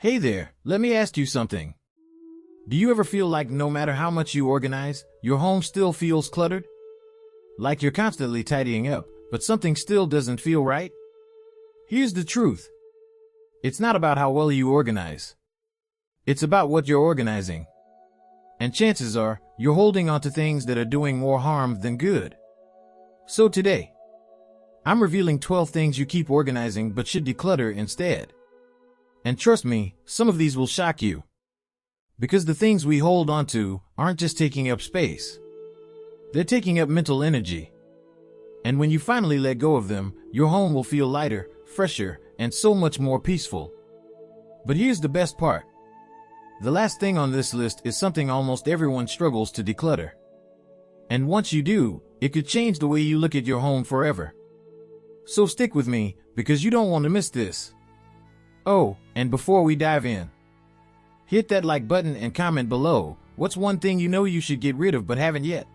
Hey there, let me ask you something. Do you ever feel like no matter how much you organize, your home still feels cluttered? Like you're constantly tidying up, but something still doesn't feel right? Here's the truth. It's not about how well you organize. It's about what you're organizing. And chances are, you're holding on to things that are doing more harm than good. So today, I'm revealing 12 things you keep organizing but should declutter instead. And trust me, some of these will shock you. Because the things we hold on to aren't just taking up space. They're taking up mental energy. And when you finally let go of them, your home will feel lighter, fresher, and so much more peaceful. But here's the best part. The last thing on this list is something almost everyone struggles to declutter. And once you do, it could change the way you look at your home forever. So stick with me, because you don't want to miss this. Oh, and before we dive in, hit that like button and comment below, what's one thing you know you should get rid of but haven't yet?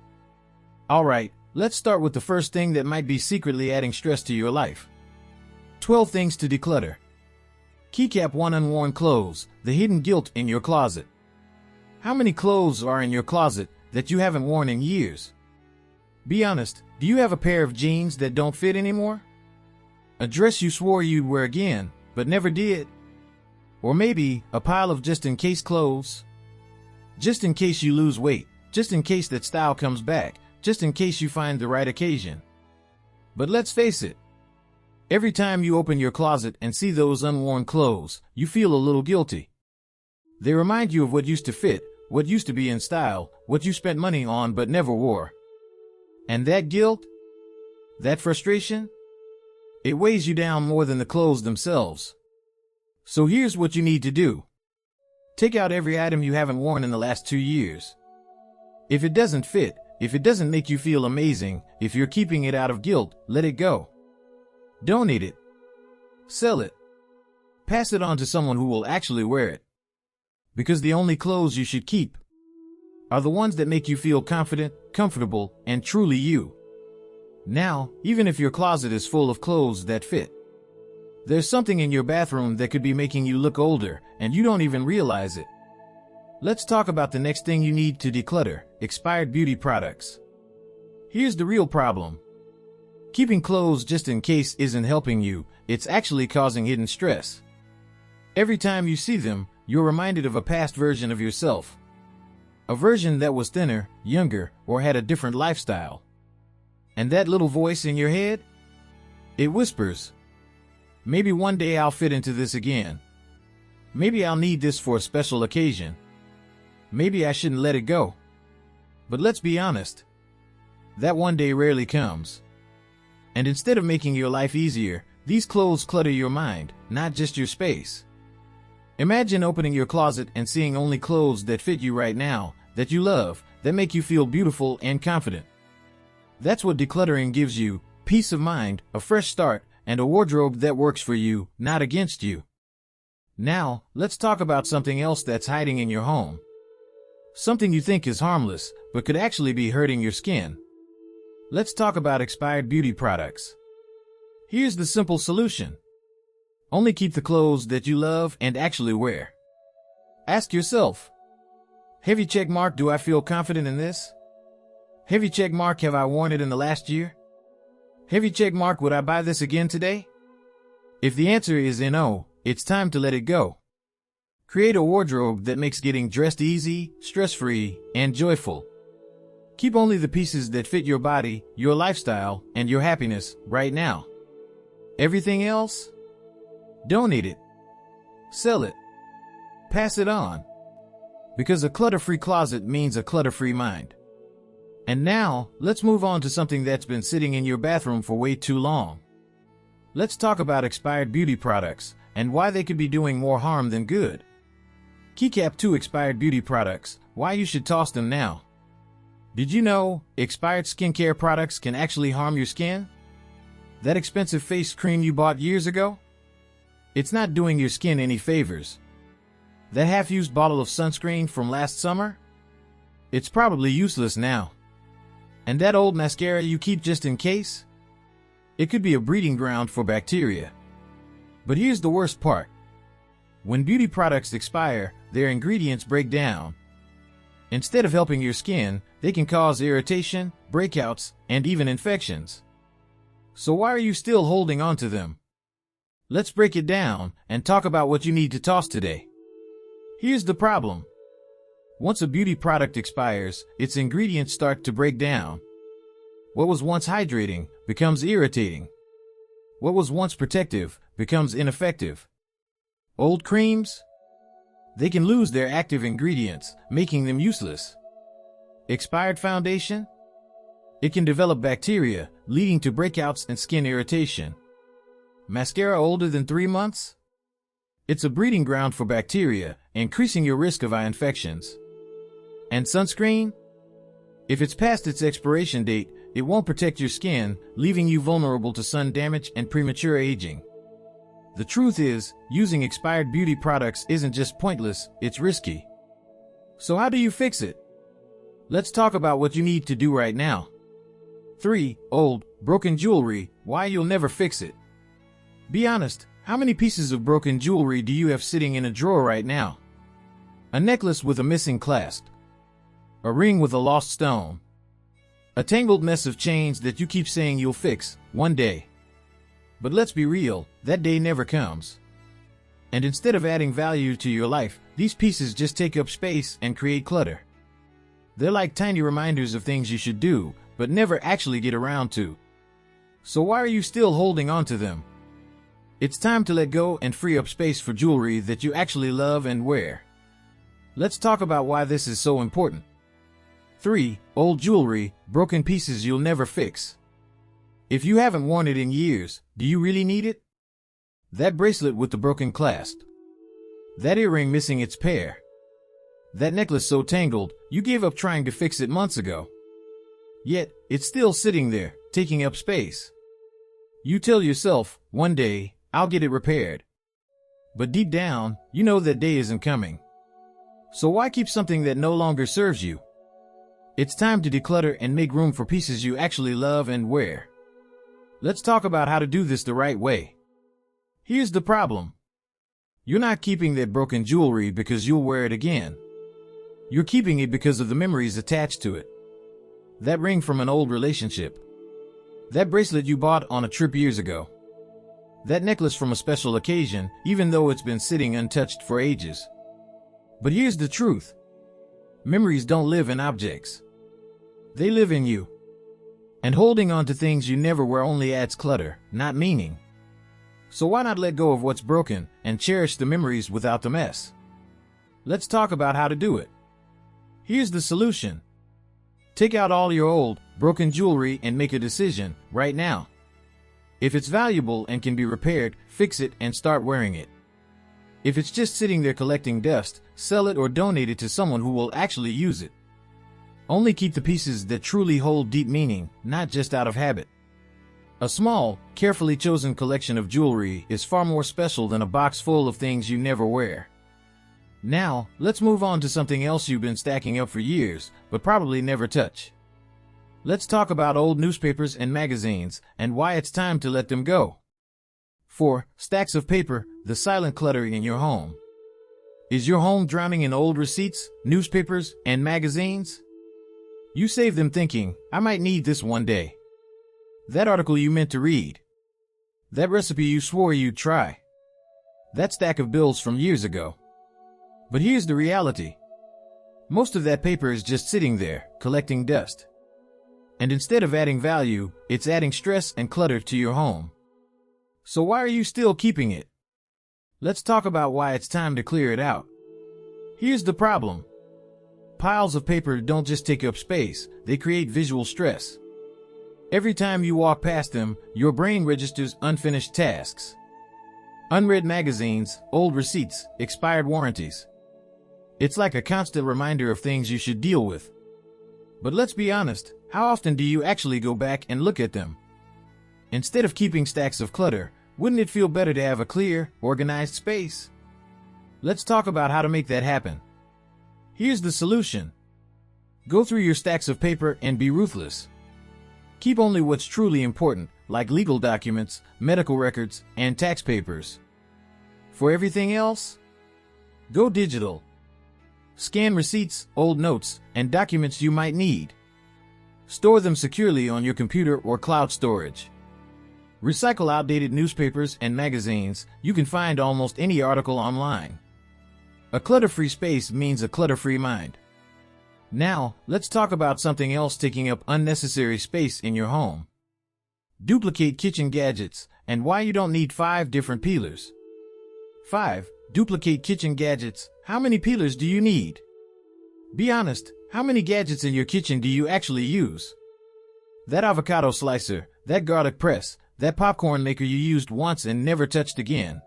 Alright, let's start with the first thing that might be secretly adding stress to your life. 12 things to declutter. Keycap 1. Unworn clothes, the hidden guilt in your closet. How many clothes are in your closet that you haven't worn in years? Be honest, do you have a pair of jeans that don't fit anymore? A dress you swore you'd wear again, but never did? Or maybe a pile of just-in-case clothes? Just in case you lose weight, just in case that style comes back, just in case you find the right occasion. But let's face it, every time you open your closet and see those unworn clothes, you feel a little guilty. They remind you of what used to fit, what used to be in style, what you spent money on but never wore. And that guilt? That frustration? It weighs you down more than the clothes themselves. So here's what you need to do. Take out every item you haven't worn in the last 2 years. If it doesn't fit, if it doesn't make you feel amazing, if you're keeping it out of guilt, let it go. Donate it. Sell it. Pass it on to someone who will actually wear it. Because the only clothes you should keep are the ones that make you feel confident, comfortable, and truly you. Now, even if your closet is full of clothes that fit, there's something in your bathroom that could be making you look older, and you don't even realize it. Let's talk about the next thing you need to declutter: expired beauty products. Here's the real problem. Keeping clothes just in case isn't helping you, it's actually causing hidden stress. Every time you see them, you're reminded of a past version of yourself. A version that was thinner, younger, or had a different lifestyle. And that little voice in your head? It whispers, maybe one day I'll fit into this again. Maybe I'll need this for a special occasion. Maybe I shouldn't let it go. But let's be honest, that one day rarely comes. And instead of making your life easier, these clothes clutter your mind, not just your space. Imagine opening your closet and seeing only clothes that fit you right now, that you love, that make you feel beautiful and confident. That's what decluttering gives you: peace of mind, a fresh start, and a wardrobe that works for you, not against you. Now, let's talk about something else that's hiding in your home. Something you think is harmless, but could actually be hurting your skin. Let's talk about expired beauty products. Here's the simple solution. Only keep the clothes that you love and actually wear. Ask yourself, heavy check mark, do I feel confident in this? Heavy check mark, have I worn it in the last year? Heavy check mark, would I buy this again today? If the answer is no, it's time to let it go. Create a wardrobe that makes getting dressed easy, stress-free, and joyful. Keep only the pieces that fit your body, your lifestyle, and your happiness right now. Everything else? Donate it. Sell it. Pass it on. Because a clutter-free closet means a clutter-free mind. And now, let's move on to something that's been sitting in your bathroom for way too long. Let's talk about expired beauty products, and why they could be doing more harm than good. Keycap 2. Expired beauty products, why you should toss them now. Did you know expired skincare products can actually harm your skin? That expensive face cream you bought years ago? It's not doing your skin any favors. That half-used bottle of sunscreen from last summer? It's probably useless now. And that old mascara you keep just in case? It could be a breeding ground for bacteria. But here's the worst part. When beauty products expire, their ingredients break down. Instead of helping your skin, they can cause irritation, breakouts, and even infections. So why are you still holding on to them? Let's break it down and talk about what you need to toss today. Here's the problem. Once a beauty product expires, its ingredients start to break down. What was once hydrating becomes irritating. What was once protective becomes ineffective. Old creams? They can lose their active ingredients, making them useless. Expired foundation? It can develop bacteria, leading to breakouts and skin irritation. Mascara older than 3 months? It's a breeding ground for bacteria, increasing your risk of eye infections. And sunscreen? If it's past its expiration date, it won't protect your skin, leaving you vulnerable to sun damage and premature aging. The truth is, using expired beauty products isn't just pointless, it's risky. So how do you fix it? Let's talk about what you need to do right now. 3. Old, broken jewelry, why you'll never fix it. Be honest, how many pieces of broken jewelry do you have sitting in a drawer right now? A necklace with a missing clasp. A ring with a lost stone. A tangled mess of chains that you keep saying you'll fix one day. But let's be real, that day never comes. And instead of adding value to your life, these pieces just take up space and create clutter. They're like tiny reminders of things you should do, but never actually get around to. So why are you still holding on to them? It's time to let go and free up space for jewelry that you actually love and wear. Let's talk about why this is so important. 3. Old jewelry, broken pieces you'll never fix. If you haven't worn it in years, do you really need it? That bracelet with the broken clasp. That earring missing its pair. That necklace so tangled, you gave up trying to fix it months ago. Yet, it's still sitting there, taking up space. You tell yourself, one day, I'll get it repaired. But deep down, you know that day isn't coming. So why keep something that no longer serves you? It's time to declutter and make room for pieces you actually love and wear. Let's talk about how to do this the right way. Here's the problem. You're not keeping that broken jewelry because you'll wear it again. You're keeping it because of the memories attached to it. That ring from an old relationship. That bracelet you bought on a trip years ago. That necklace from a special occasion, even though it's been sitting untouched for ages. But here's the truth. Memories don't live in objects. They live in you. And holding on to things you never wear only adds clutter, not meaning. So why not let go of what's broken and cherish the memories without the mess? Let's talk about how to do it. Here's the solution. Take out all your old, broken jewelry and make a decision right now. If it's valuable and can be repaired, fix it and start wearing it. If it's just sitting there collecting dust, sell it or donate it to someone who will actually use it. Only keep the pieces that truly hold deep meaning, not just out of habit. A small, carefully chosen collection of jewelry is far more special than a box full of things you never wear. Now, let's move on to something else you've been stacking up for years, but probably never touch. Let's talk about old newspapers and magazines, and why it's time to let them go. 4. Stacks of paper, the silent cluttering in your home. Is your home drowning in old receipts, newspapers, and magazines? You save them thinking, I might need this one day. That article you meant to read. That recipe you swore you'd try. That stack of bills from years ago. But here's the reality. Most of that paper is just sitting there, collecting dust. And instead of adding value, it's adding stress and clutter to your home. So why are you still keeping it? Let's talk about why it's time to clear it out. Here's the problem. Piles of paper don't just take up space, they create visual stress. Every time you walk past them, your brain registers unfinished tasks. Unread magazines, old receipts, expired warranties. It's like a constant reminder of things you should deal with. But let's be honest, how often do you actually go back and look at them? Instead of keeping stacks of clutter, wouldn't it feel better to have a clear, organized space? Let's talk about how to make that happen. Here's the solution. Go through your stacks of paper and be ruthless. Keep only what's truly important, like legal documents, medical records, and tax papers. For everything else, Go digital. Scan receipts, old notes, and documents you might need. Store them securely on your computer or cloud storage. Recycle outdated newspapers and magazines. You can find almost any article online. A clutter-free space means a clutter-free mind. Now, let's talk about something else taking up unnecessary space in your home. Duplicate kitchen gadgets and why you don't need 5 different peelers. 5. Duplicate kitchen gadgets. How many peelers do you need? Be honest, how many gadgets in your kitchen do you actually use? That avocado slicer, that garlic press, that popcorn maker you used once and never touched again.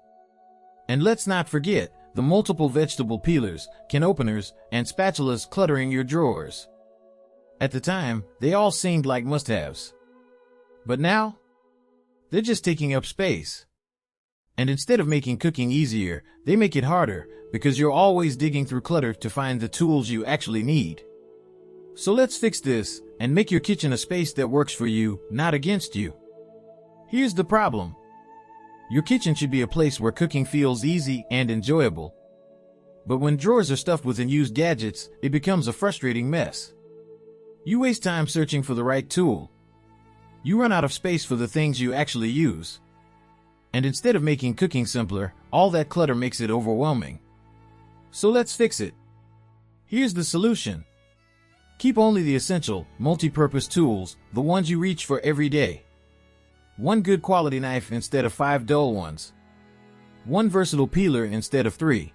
And let's not forget the multiple vegetable peelers, can openers, and spatulas cluttering your drawers. At the time, they all seemed like must-haves. But now, they're just taking up space. And instead of making cooking easier, they make it harder because you're always digging through clutter to find the tools you actually need. So let's fix this and make your kitchen a space that works for you, not against you. Here's the problem. Your kitchen should be a place where cooking feels easy and enjoyable. But when drawers are stuffed with unused gadgets, it becomes a frustrating mess. You waste time searching for the right tool. You run out of space for the things you actually use. And instead of making cooking simpler, all that clutter makes it overwhelming. So let's fix it. Here's the solution. Keep only the essential, multi-purpose tools, the ones you reach for every day. 1 good quality knife instead of 5 dull ones. 1 versatile peeler instead of 3.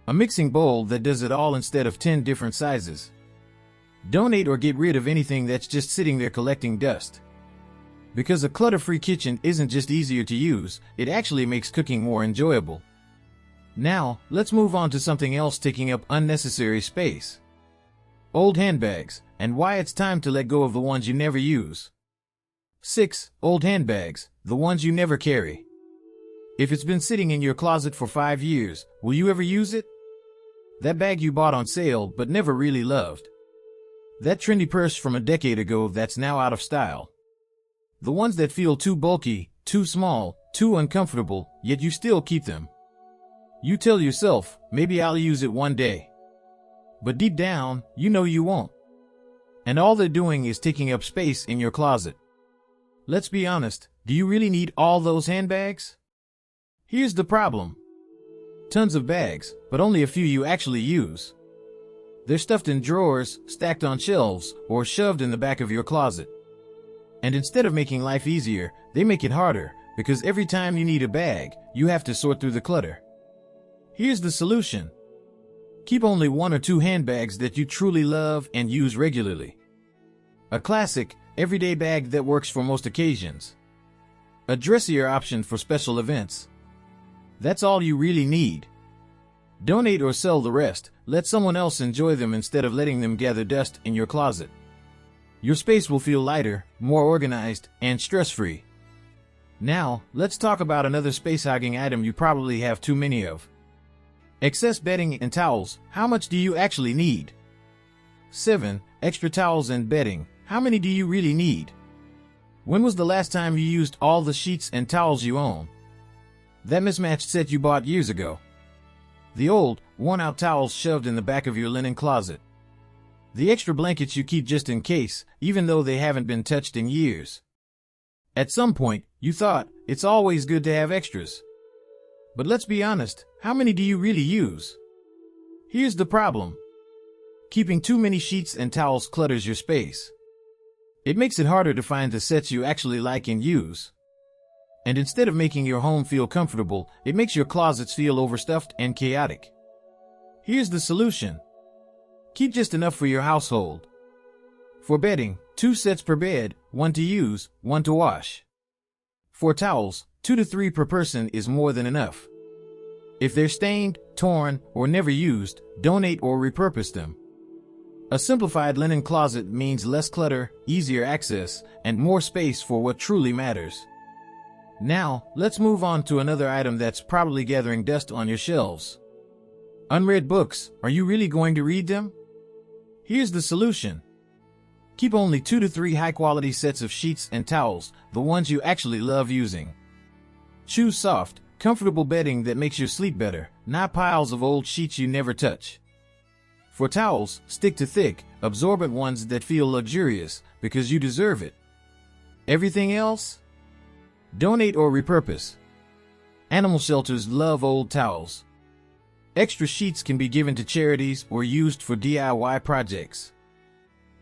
A mixing bowl that does it all instead of 10 different sizes. Donate or get rid of anything that's just sitting there collecting dust. Because a clutter-free kitchen isn't just easier to use, it actually makes cooking more enjoyable. Now, let's move on to something else taking up unnecessary space. Old handbags, and why it's time to let go of the ones you never use. 6. Old handbags, the ones you never carry. If it's been sitting in your closet for 5 years, will you ever use it? That bag you bought on sale but never really loved. That trendy purse from a decade ago that's now out of style. The ones that feel too bulky, too small, too uncomfortable, yet you still keep them. You tell yourself, maybe I'll use it one day. But deep down, you know you won't. And all they're doing is taking up space in your closet. Let's be honest, do you really need all those handbags? Here's the problem. Tons of bags, but only a few you actually use. They're stuffed in drawers, stacked on shelves, or shoved in the back of your closet. And instead of making life easier, they make it harder, because every time you need a bag, you have to sort through the clutter. Here's the solution. Keep only 1 or 2 handbags that you truly love and use regularly. A classic, everyday bag that works for most occasions. A dressier option for special events. That's all you really need. Donate or sell the rest. Let someone else enjoy them instead of letting them gather dust in your closet. Your space will feel lighter, more organized, and stress-free. Now, let's talk about another space-hogging item you probably have too many of. Excess bedding and towels. How much do you actually need? 7. Extra towels and bedding. How many do you really need? When was the last time you used all the sheets and towels you own? That mismatched set you bought years ago. The old, worn-out towels shoved in the back of your linen closet. The extra blankets you keep just in case, even though they haven't been touched in years. At some point, you thought, it's always good to have extras. But let's be honest, how many do you really use? Here's the problem. Keeping too many sheets and towels clutters your space. It makes it harder to find the sets you actually like and use. And instead of making your home feel comfortable, it makes your closets feel overstuffed and chaotic. Here's the solution. Keep just enough for your household. For bedding, 2 sets per bed, 1 to use, 1 to wash. For towels, 2 to 3 per person is more than enough. If they're stained, torn, or never used, donate or repurpose them. A simplified linen closet means less clutter, easier access, and more space for what truly matters. Now, let's move on to another item that's probably gathering dust on your shelves. Unread books. Are you really going to read them? Here's the solution. Keep only 2 to 3 high-quality sets of sheets and towels, the ones you actually love using. Choose soft, comfortable bedding that makes your sleep better, not piles of old sheets you never touch. For towels, stick to thick, absorbent ones that feel luxurious, because you deserve it. Everything else? Donate or repurpose. Animal shelters love old towels. Extra sheets can be given to charities or used for DIY projects.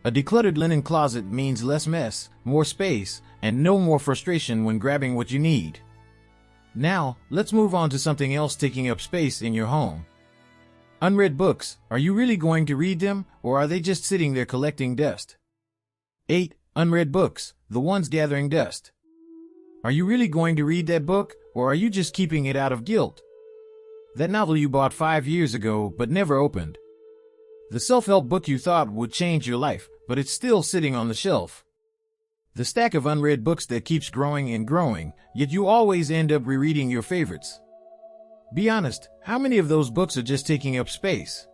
A decluttered linen closet means less mess, more space, and no more frustration when grabbing what you need. Now, let's move on to something else taking up space in your home. Unread books. Are you really going to read them, or are they just sitting there collecting dust? 8. Unread books, the ones gathering dust. Are you really going to read that book, or are you just keeping it out of guilt? That novel you bought 5 years ago but never opened. The self-help book you thought would change your life, but it's still sitting on the shelf. The stack of unread books that keeps growing and growing, yet you always end up rereading your favorites. Be honest, how many of those books are just taking up space?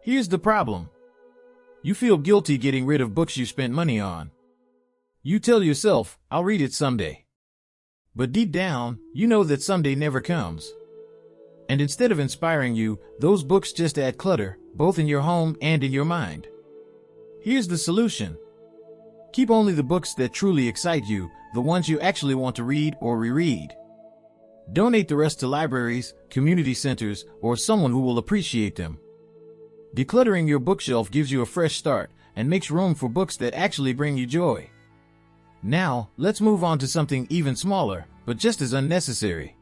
Here's the problem. You feel guilty getting rid of books you spent money on. You tell yourself, I'll read it someday. But deep down, you know that someday never comes. And instead of inspiring you, those books just add clutter, both in your home and in your mind. Here's the solution. Keep only the books that truly excite you, the ones you actually want to read or reread. Donate the rest to libraries, community centers, or someone who will appreciate them. Decluttering your bookshelf gives you a fresh start and makes room for books that actually bring you joy. Now, let's move on to something even smaller, but just as unnecessary.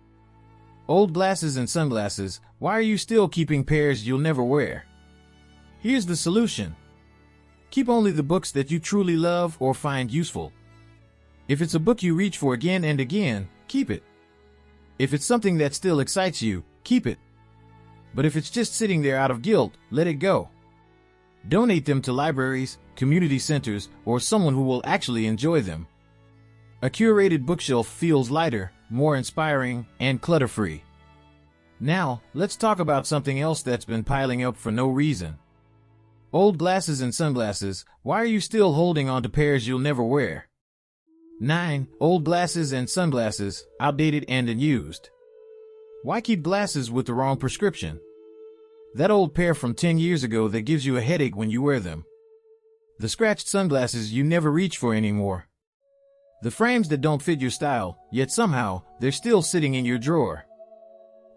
Old glasses and sunglasses. Why are you still keeping pairs you'll never wear? Here's the solution. Keep only the books that you truly love or find useful. If it's a book you reach for again and again, keep it. If it's something that still excites you, keep it. But if it's just sitting there out of guilt, let it go. Donate them to libraries, community centers, or someone who will actually enjoy them. A curated bookshelf feels lighter, more inspiring, and clutter-free. Now, let's talk about something else that's been piling up for no reason. Old glasses and sunglasses. Why are you still holding on to pairs you'll never wear? 9. Old glasses and sunglasses, outdated and unused. Why keep glasses with the wrong prescription? That old pair from 10 years ago that gives you a headache when you wear them. The scratched sunglasses you never reach for anymore. The frames that don't fit your style, yet somehow, they're still sitting in your drawer.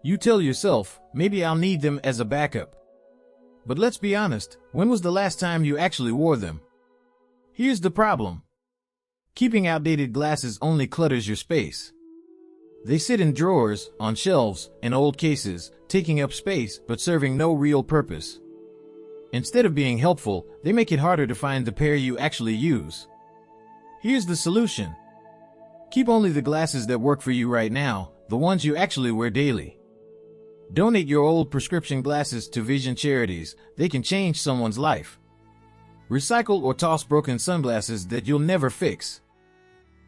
You tell yourself, maybe I'll need them as a backup. But let's be honest, when was the last time you actually wore them? Here's the problem. Keeping outdated glasses only clutters your space. They sit in drawers, on shelves, and old cases, taking up space but serving no real purpose. Instead of being helpful, they make it harder to find the pair you actually use. Here's the solution. Keep only the glasses that work for you right now, the ones you actually wear daily. Donate your old prescription glasses to vision charities. They can change someone's life. Recycle or toss broken sunglasses that you'll never fix.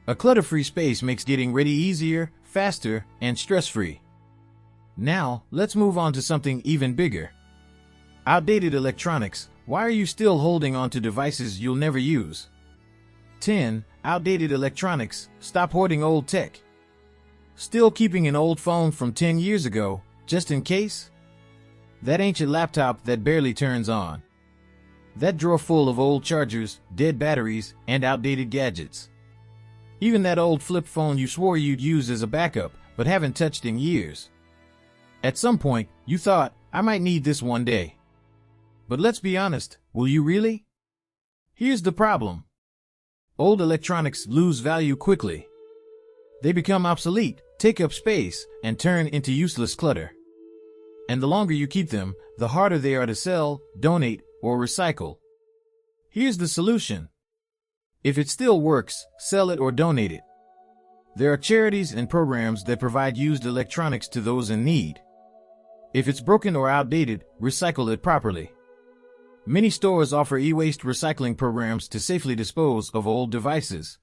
A clutter-free space makes getting ready easier, faster, and stress-free. Now, let's move on to something even bigger. Outdated electronics. Why are you still holding on to devices you'll never use? 10. Outdated electronics. Stop hoarding old tech. Still keeping an old phone from 10 years ago, just in case? That ancient laptop that barely turns on. That drawer full of old chargers, dead batteries, and outdated gadgets. Even that old flip phone you swore you'd use as a backup, but haven't touched in years. At some point, you thought, I might need this one day. But let's be honest, will you really? Here's the problem. Old electronics lose value quickly. They become obsolete, take up space, and turn into useless clutter. And the longer you keep them, the harder they are to sell, donate, or recycle. Here's the solution. If it still works, sell it or donate it. There are charities and programs that provide used electronics to those in need. If it's broken or outdated, recycle it properly. Many stores offer e-waste recycling programs to safely dispose of old devices.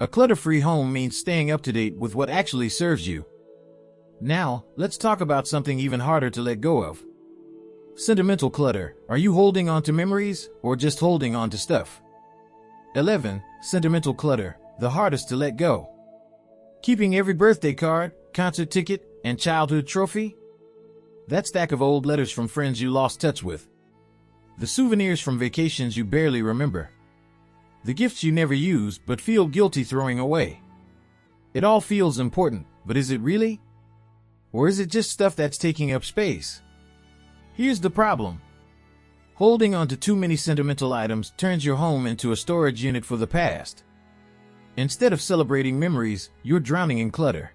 A clutter-free home means staying up to date with what actually serves you. Now, let's talk about something even harder to let go of. Sentimental clutter. Are you holding on to memories or just holding on to stuff? 11. Sentimental clutter. The hardest to let go. Keeping every birthday card, concert ticket, and childhood trophy? That stack of old letters from friends you lost touch with. The souvenirs from vacations you barely remember. The gifts you never use but feel guilty throwing away. It all feels important, but is it really? Or is it just stuff that's taking up space? Here's the problem. Holding on to too many sentimental items turns your home into a storage unit for the past. Instead of celebrating memories, you're drowning in clutter.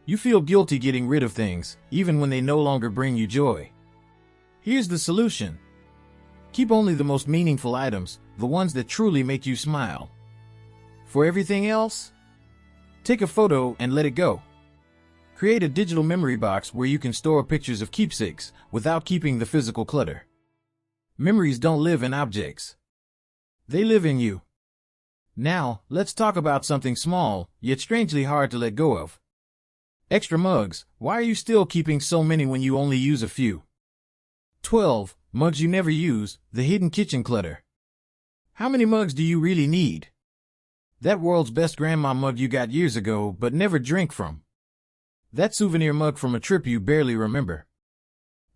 You feel guilty getting rid of things, even when they no longer bring you joy. Here's the solution. Keep only the most meaningful items, the ones that truly make you smile. For everything else, take a photo and let it go. Create a digital memory box where you can store pictures of keepsakes without keeping the physical clutter. Memories don't live in objects. They live in you. Now, let's talk about something small, yet strangely hard to let go of. Extra mugs. Why are you still keeping so many when you only use a few? 12. Mugs you never use, the hidden kitchen clutter. How many mugs do you really need? That world's best grandma mug you got years ago but never drink from. That souvenir mug from a trip you barely remember.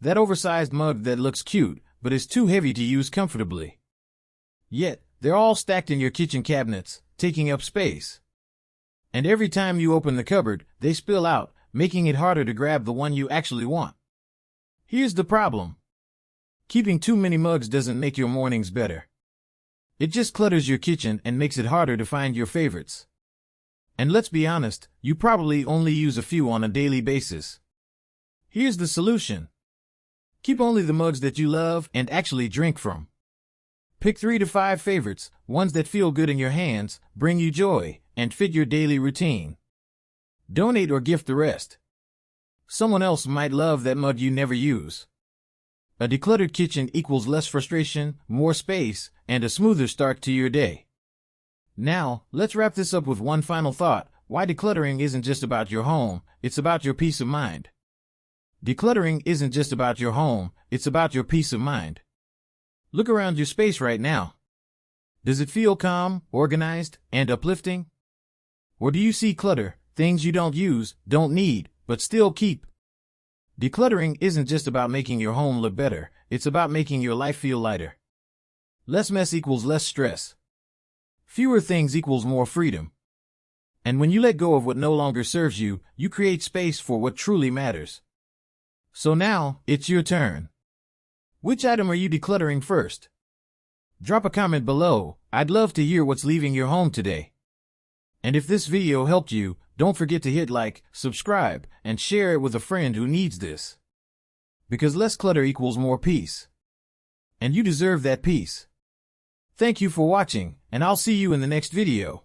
That oversized mug that looks cute but is too heavy to use comfortably. Yet, they're all stacked in your kitchen cabinets, taking up space. And every time you open the cupboard, they spill out, making it harder to grab the one you actually want. Here's the problem. Keeping too many mugs doesn't make your mornings better. It just clutters your kitchen and makes it harder to find your favorites. And let's be honest, you probably only use a few on a daily basis. Here's the solution. Keep only the mugs that you love and actually drink from. Pick 3 to 5 favorites, ones that feel good in your hands, bring you joy, and fit your daily routine. Donate or gift the rest. Someone else might love that mug you never use. A decluttered kitchen equals less frustration, more space, and a smoother start to your day. Now, let's wrap this up with one final thought. Why decluttering isn't just about your home, it's about your peace of mind. Decluttering isn't just about your home, it's about your peace of mind. Look around your space right now. Does it feel calm, organized, and uplifting? Or do you see clutter, things you don't use, don't need, but still keep? Decluttering isn't just about making your home look better, it's about making your life feel lighter. Less mess equals less stress. Fewer things equals more freedom. And when you let go of what no longer serves you, you create space for what truly matters. So now, it's your turn. Which item are you decluttering first? Drop a comment below. I'd love to hear what's leaving your home today. And if this video helped you, don't forget to hit like, subscribe, and share it with a friend who needs this. Because less clutter equals more peace. And you deserve that peace. Thank you for watching, and I'll see you in the next video.